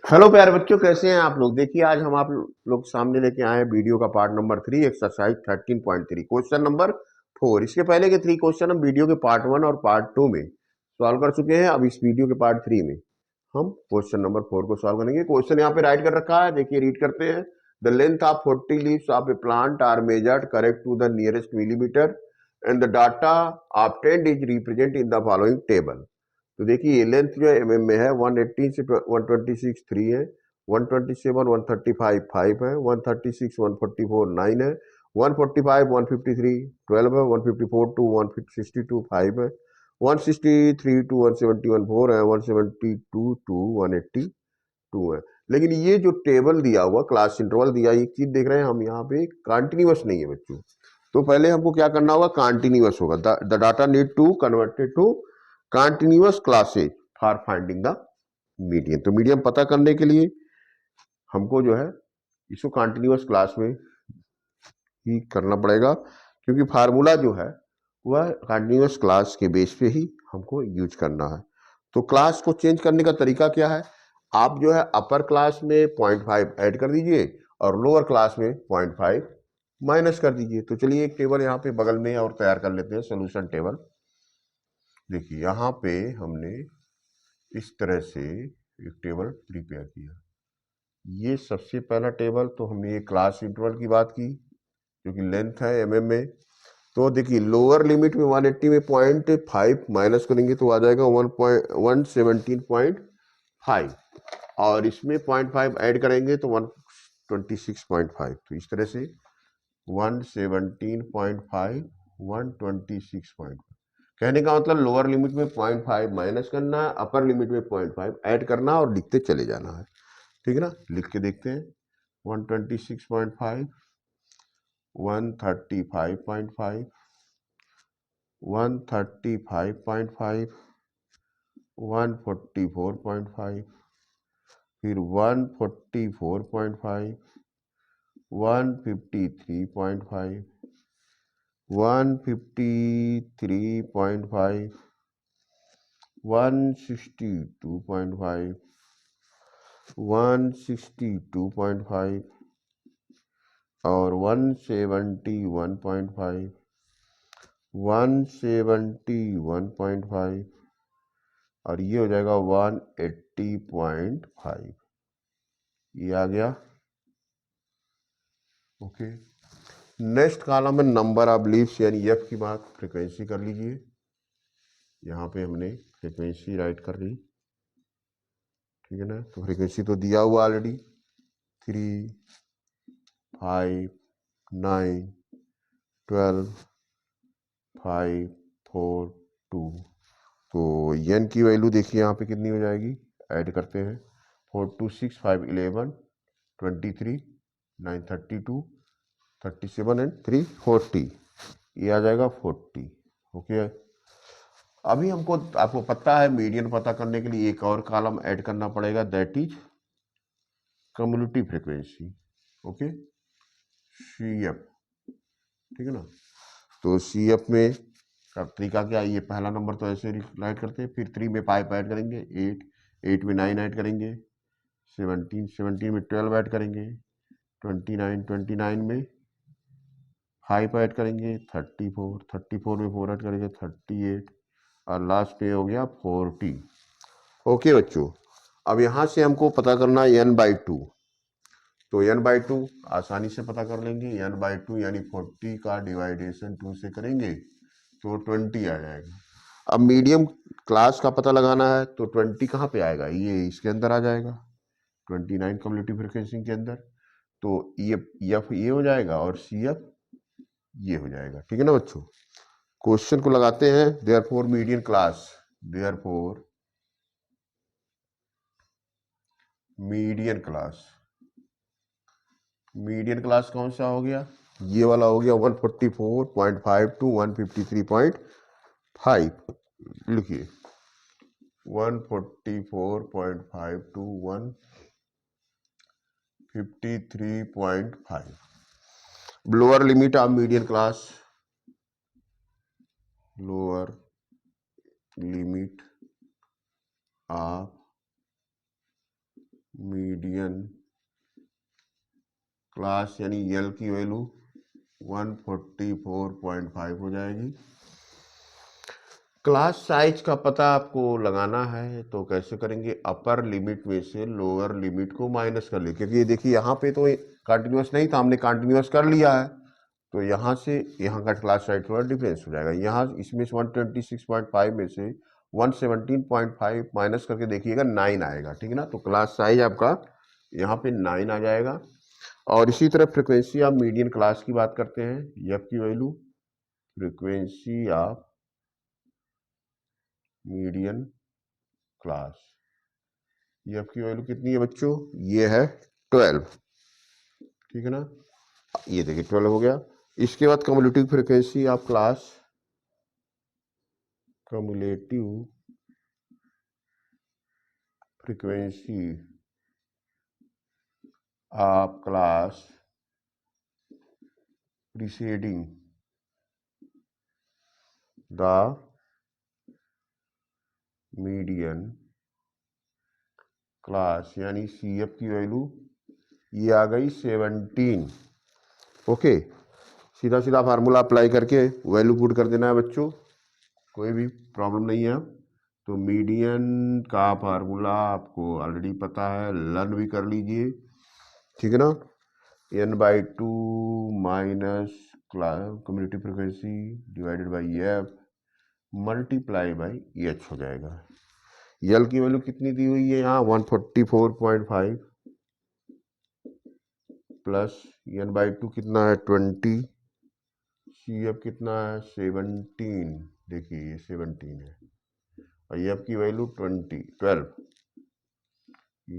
Hello प्यारे बच्चों, कैसे हैं आप लोग। देखिए आज हम आप लोग सामने लेके आए हैं वीडियो का part number 3 exercise 13.3 question number 4। इसके पहले के 3 क्वेश्चन हम वीडियो के पार्ट 1 और पार्ट 2 में सॉल्व कर चुके हैं। अब इस वीडियो के पार्ट 3 में हम क्वेश्चन नंबर 4 को सॉल्व करेंगे। क्वेश्चन यहाँ पे राइट कर रखा है, देखिए रीड करते हैं। The length of 40 leaves of a plant are measured correct to the nearest millimetre and the data obtained is represent in the following table. तो देखिए ये लेंथ जो है एमएम में है, 118 से 126 3 है, 127 135 5 है, 136 144 9 है, 145 153 12 है, 154 टू 162 5 है, 163 टू 171 4 है, 172 टू 182 है। लेकिन ये जो टेबल दिया हुआ क्लास इंटरवल दिया, एक चीज देख रहे हैं हम यहाँ पे, कंटिन्यूअस नहीं है बच्चों। तो पहले हमको क्या करना होगा, कंटिन्यूअस होगा। The data need to converted to continuous classes for finding the median. तो मीडियन पता करने के लिए हमको जो है इसको कंटिन्यूअस क्लास में ही करना पड़ेगा, क्योंकि फार्मूला जो है वह कंटिन्यूअस क्लास के बेस पे ही हमको यूज करना है। तो क्लास को चेंज करने का तरीका क्या है, आप जो है अपर क्लास में 0.5 ऐड कर दीजिए और लोअर क्लास में 0.5 माइनस कर दीजिए। तो चलिए एक टेबल यहाँ पे बगल में और तैयार कर लेते हैं, सोल्यूशन टेबल। देखिए यहाँ पे हमने इस तरह से एक टेबल प्रिपेयर किया। ये सबसे पहला टेबल, तो हमने ये क्लास इंटरवल की बात की क्योंकि लेंथ है एमएम में। तो देखिए लोअर लिमिट में 180 में 0.5 माइनस करेंगे तो आ जाएगा 117.5 और इसमें 0.5 ऐड करेंगे तो 126.5। तो इस तरह से 117.5 126.5। कहने का मतलब लोअर लिमिट में 0.5 माइनस करना है, अपर लिमिट में 0.5 ऐड करना है और लिखते चले जाना है। ठीक है ना, लिख के देखते हैं। 126.5 135.5 135.5 144.5 फिर 144.5 153.5 153.5 162.5 162.5 और 171.5 171.5 और ये हो जाएगा 180.5। ये आ गया। ओके, नेक्स्ट कॉलम में नंबर ऑफ लीव्स यानी एफ की बात, फ्रीक्वेंसी कर लीजिए। यहाँ पे हमने फ्रीक्वेंसी राइट कर ली, ठीक है ना। तो फ्रीक्वेंसी तो दिया हुआ ऑलरेडी, 3 5 9 12 5 4 2। तो एन की वैल्यू देखिए यहाँ पे कितनी हो जाएगी, ऐड करते हैं। 4 2 6 5 11 23 9 32 37 एंड 3 40। ये आ जाएगा 40। ओके, अभी हमको आपको पता है मीडियन पता करने के लिए एक और कॉलम ऐड करना पड़ेगा, that is cumulative frequency. Okay, CF, ठीक है ना। तो सीएफ में का तरीका क्या है, ये पहला नंबर तो ऐसे राइट करते हैं, फिर 3 में 5 ऐड करेंगे, 8 8 में 9 ऐड करेंगे, 17 17 में 12 ऐड करेंगे, 29 29 में 5 ऐड करेंगे, 34 34 में 4 ऐड करेंगे, 38 और लास्ट पे हो गया 40। ओके बच्चों, अब यहाँ से हमको पता करना है n/2। तो n/2 आसानी से पता कर लेंगे। n/2 यानी 40 का डिवाइडेशन 2 से करेंगे तो 20 आ जाएगा। अब मीडियम क्लास का पता लगाना है तो 20 कहाँ पे आएगा, ये इसके अंदर आ जाएगा, 29 कम्युलेटिव फ्रीक्वेंसी के अंदर। तो ये एफ ये हो जाएगा और सी एफ ये हो जाएगा, ठीक है ना बच्चों। क्वेश्चन को लगाते हैं। Therefore median class, therefore median class, median class कौन सा हो गया, ये वाला हो गया 144.5 टू 153.5। लिखिए 144.5 to 153.5। Lower limit of median class, lower limit of median class यानी यल की वैल्यू 144.5 हो जाएगी। क्लास साइज का पता आपको लगाना है तो कैसे करेंगे, अपर लिमिट में से लोअर लिमिट को माइनस कर ले, क्योंकि ये देखिए यहाँ पे तो कंटिन्यूस नहीं था, हमने कंटिन्यूस कर लिया है, तो यहाँ से यहाँ का क्लास साइज थोड़ा डिफरेंस हो जाएगा। यहाँ इसमें से 126.5 में से 117.5 माइनस करके देखिएगा 9 आएगा, ठीक है ना। तो क्लास साइज आपका यहाँ पे 9 आ जाएगा। और इसी तरह फ्रिक्वेंसी ऑफ मीडियन क्लास की बात करते हैं, एफ की value frequency of median class, F की वैल्यू कितनी है बच्चों, ये है 12, ठीक है ना। ये देखिए 12 हो गया। इसके बाद cumulative frequency of class, cumulative frequency of class preceding the median class यानी सी एफ की वैल्यू ये आ गई 17। ओके, सीधा सीधा फार्मूला अप्लाई करके वैल्यू पुट कर देना है बच्चों, कोई भी प्रॉब्लम नहीं है। तो मीडियन का फार्मूला आपको ऑलरेडी पता है, लर्न भी कर लीजिए, ठीक है ना। n/2 minus community frequency divided by F multiply by H हो जाएगा। यल की वैल्यू कितनी दी हुई है यहाँ 144.5 प्लस n/2 कितना है 20, सी एफ कितना है 17, देखिए ये 17 है, और एफ की वैल्यू 12,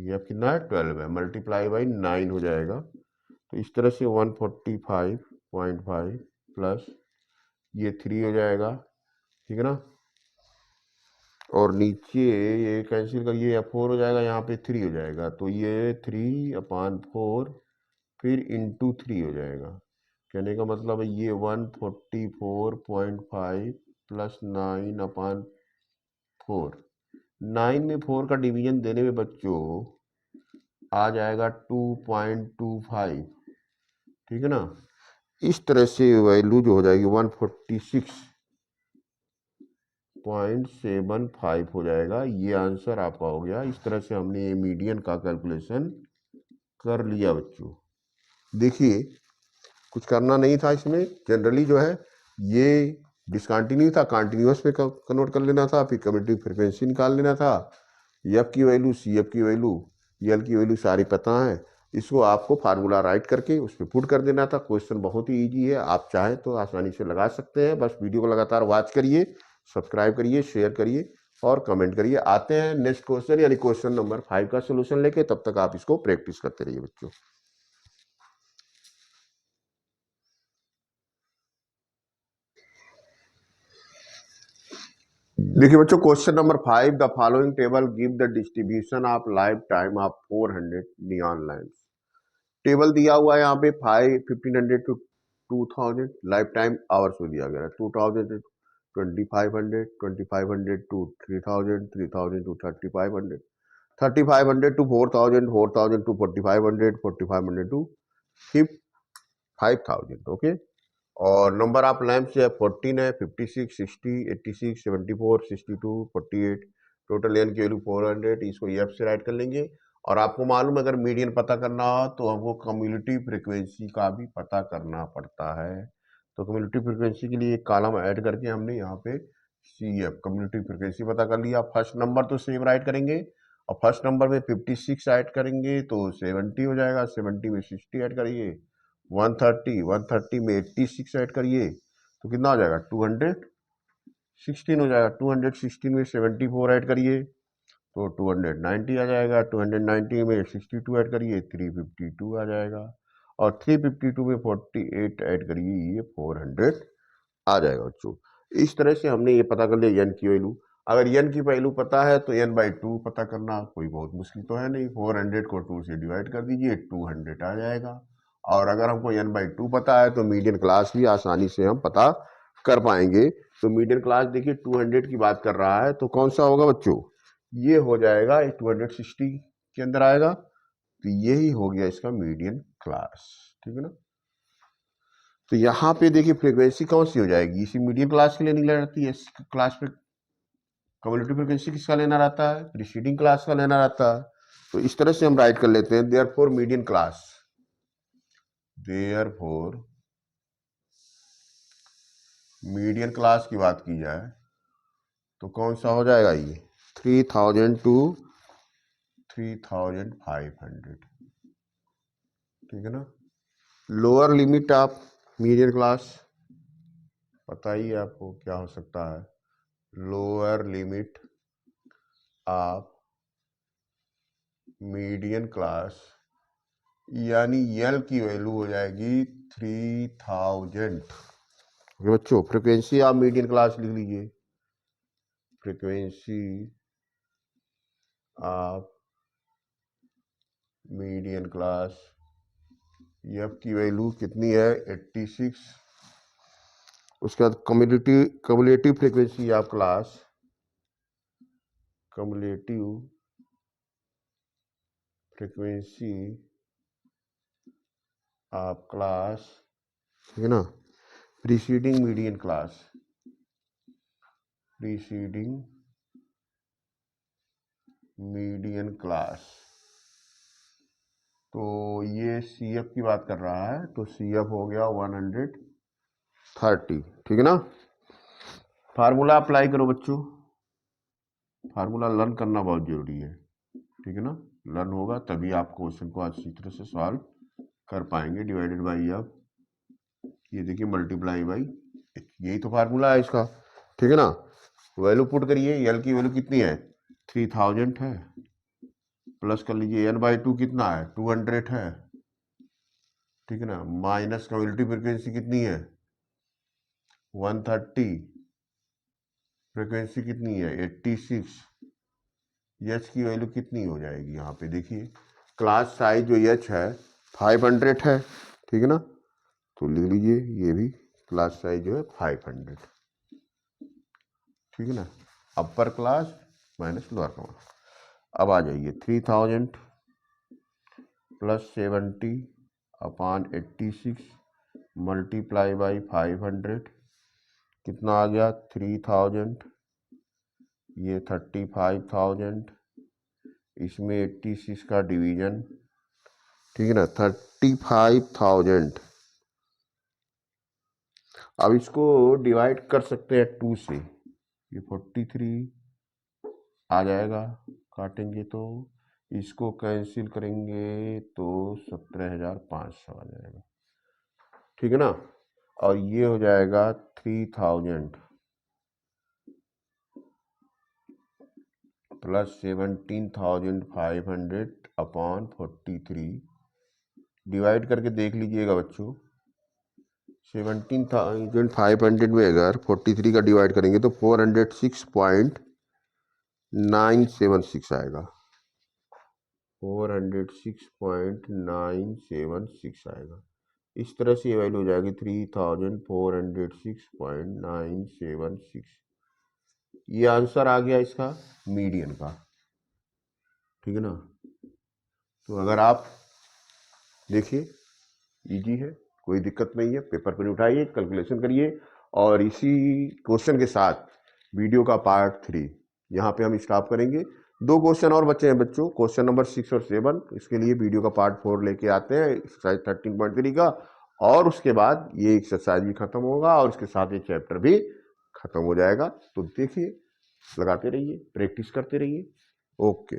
एफ कितना है 12 है, मल्टीप्लाई बाई 9 हो जाएगा। तो इस तरह से 145.5 प्लस ये 3 हो जाएगा, ठीक है ना। और नीचे ये कैंसिल करिए, या 4 हो जाएगा, यहाँ पे 3 हो जाएगा, तो ये 3/4 फिर इंटू 3 हो जाएगा। कहने का मतलब है ये 144.5 प्लस 9/4, 9 में 4 का डिवीजन देने में बच्चों आ जाएगा 2.25, ठीक है ना। इस तरह से वैल्यू जो हो जाएगी 146.75 हो जाएगा। ये आंसर आपका हो गया। इस तरह से हमने ये मीडियन का कैलकुलेशन कर लिया बच्चों। देखिए कुछ करना नहीं था इसमें, जनरली जो है ये डिसकंटिन्यू था, कंटिन्यूअस में कन्वर्ट कर लेना था, फिर कम्युलेटिव फ्रीक्वेंसी निकाल लेना था, एफ की वैल्यू, सी एफ की वैल्यू, यल की वैल्यू सारी पता है, इसको आपको फार्मूला राइट करके उस पर पुट कर देना था। क्वेश्चन बहुत ही ईजी है, आप चाहें तो आसानी से लगा सकते हैं। बस वीडियो को लगातार वॉच करिए, सब्सक्राइब करिए, शेयर करिए और कमेंट करिए। आते हैं नेक्स्ट क्वेश्चन यानी क्वेश्चन नंबर 5 का सोल्यूशन लेके, तब तक आप इसको प्रैक्टिस करते रहिए बच्चों। देखिए बच्चों, question number 5, the following table give the distribution of life time of 400 neon lamps. Table दिया हुआ है यहाँ पे 1500 टू 2000 लाइफ टाइम आवर्स में दिया गया है, 2000 to 2500, 2500 to 3000, 3000 to 3500, 3500 to 4000, 4000 to 4500, 4500 to 5000। Okay, और नंबर ऑफ लैंप्स है 14 है, 56, 60, 86, 74, 62, 48, टोटल एन की वैल्यू 400। इसको एफ से राइट कर लेंगे। और आपको मालूम है अगर मीडियन पता करना हो तो हमको कम्युलेटिव फ्रीक्वेंसी का भी पता करना पड़ता है। तो कम्युलेटिव फ्रीक्वेंसी के लिए एक कॉलम ऐड करके हमने यहाँ पे सी एफ कम्युलेटिव फ्रीक्वेंसी पता कर लिया। फर्स्ट नंबर तो सेम राइट करेंगे, और फर्स्ट नंबर में 56 ऐड करेंगे तो 70 हो जाएगा, 70 में 60 ऐड करिए 130, 130 में 86 ऐड करिए तो कितना हो जाएगा 216 हो जाएगा, 216 में 74 ऐड करिए तो 290 आ जाएगा, 290 में 62 ऐड करिए 352 आ जाएगा, और 352 में 48 ऐड करिए ये 400 आ जाएगा बच्चों। इस तरह से हमने ये पता कर लिया एन की वैल्यू। अगर एन की वैल्यू पता है तो n/2 पता करना कोई बहुत मुश्किल तो है नहीं, 400 को 2 से डिवाइड कर दीजिए 200 आ जाएगा। और अगर हमको n/2 पता है तो मीडियन क्लास भी आसानी से हम पता कर पाएंगे। तो मीडियन क्लास देखिए 200 की बात कर रहा है, तो कौन सा होगा बच्चों, ये हो जाएगा 260 के अंदर आएगा। तो यही हो गया इसका मीडियन क्लास, ठीक है ना। तो यहाँ पे देखिए फ्रीक्वेंसी कौन सी हो जाएगी, इसी मीडियन क्लास के लिए नहीं रहती है, क्लास पे कम्युलेटिव फ्रीक्वेंसी किसका लेना रहता है, प्रीसीडिंग क्लास का लेना रहता है। तो इस तरह से हम राइट कर लेते हैं, therefore median class, therefore median class की बात की जाए तो कौन सा हो जाएगा, ये 3000 to 3500, ठीक है ना। Lower limit of median class पता ही है आपको क्या हो सकता है, lower limit of median class यानी यल की वैल्यू हो जाएगी 3000। बच्चों फ्रीक्वेंसी आप मीडियन क्लास लिख लीजिए, फ्रीक्वेंसी आप मीडियन क्लास, एफ की वैल्यू कितनी है 86। उसके बाद cumulative frequency of class, cumulative frequency of class, ठीक है ना, preceding median class, preceding median class. तो ये सी एफ की बात कर रहा है, तो सी एफ हो गया 130, ठीक है ना। फार्मूला अप्लाई करो बच्चों, फार्मूला लर्न करना बहुत जरूरी है, ठीक है ना। लर्न होगा तभी आप क्वेश्चन को अच्छी तरह से सॉल्व कर पाएंगे। डिवाइडेड बाई एफ, ये देखिए मल्टीप्लाई बाई, यही तो फार्मूला है इसका, ठीक है ना। वैल्यू पुट करिए, एल की वैल्यू कितनी है 3000 है, प्लस कर लीजिए एन बाई 2 कितना है 200 है, ठीक है ना, माइनस कम्युलेटिव फ्रीक्वेंसी कितनी है 130, फ्रीक्वेंसी कितनी है 86, एच की वैल्यू कितनी हो जाएगी, यहाँ पे देखिए क्लास साइज जो एच है 500 है, ठीक है ना। तो लिख लीजिए ये भी क्लास साइज जो है 500, ठीक है ना। Upper class minus lower class. अब आ जाइए 3000 प्लस 70 अपॉन 86 मल्टीप्लाई बाई 500, कितना आ गया 3000, ये 35,000, इसमें 86 का डिवीजन, ठीक है ना 35,000। अब इसको डिवाइड कर सकते हैं 2 से, ये 43 आ जाएगा, काटेंगे तो इसको कैंसिल करेंगे तो 17,500 आ जाएगा, ठीक है ना। और ये हो जाएगा 3000 प्लस 17,500 अपॉन 43, डिवाइड करके देख लीजिएगा बच्चों, 17,500 में अगर 43 का डिवाइड करेंगे तो 406.976 आएगा, 406.976 आएगा। इस तरह से ये वैल्यू हो जाएगी 3,406.976। ये आंसर आ गया इसका मीडियन का, ठीक है ना। तो अगर आप देखिए इजी है, कोई दिक्कत नहीं है, पेपर पर उठाइए कैलकुलेशन करिए। और इसी क्वेश्चन के साथ वीडियो का पार्ट 3 यहाँ पे हम स्टॉप करेंगे। 2 क्वेश्चन और बचे हैं बच्चों, क्वेश्चन नंबर 6 और 7, इसके लिए वीडियो का पार्ट 4 लेके आते हैं एक्सरसाइज 13.3 का, और उसके बाद ये एक्सरसाइज भी खत्म होगा और इसके साथ ये चैप्टर भी खत्म हो जाएगा। तो देखिए लगाते रहिए, प्रैक्टिस करते रहिए। ओके।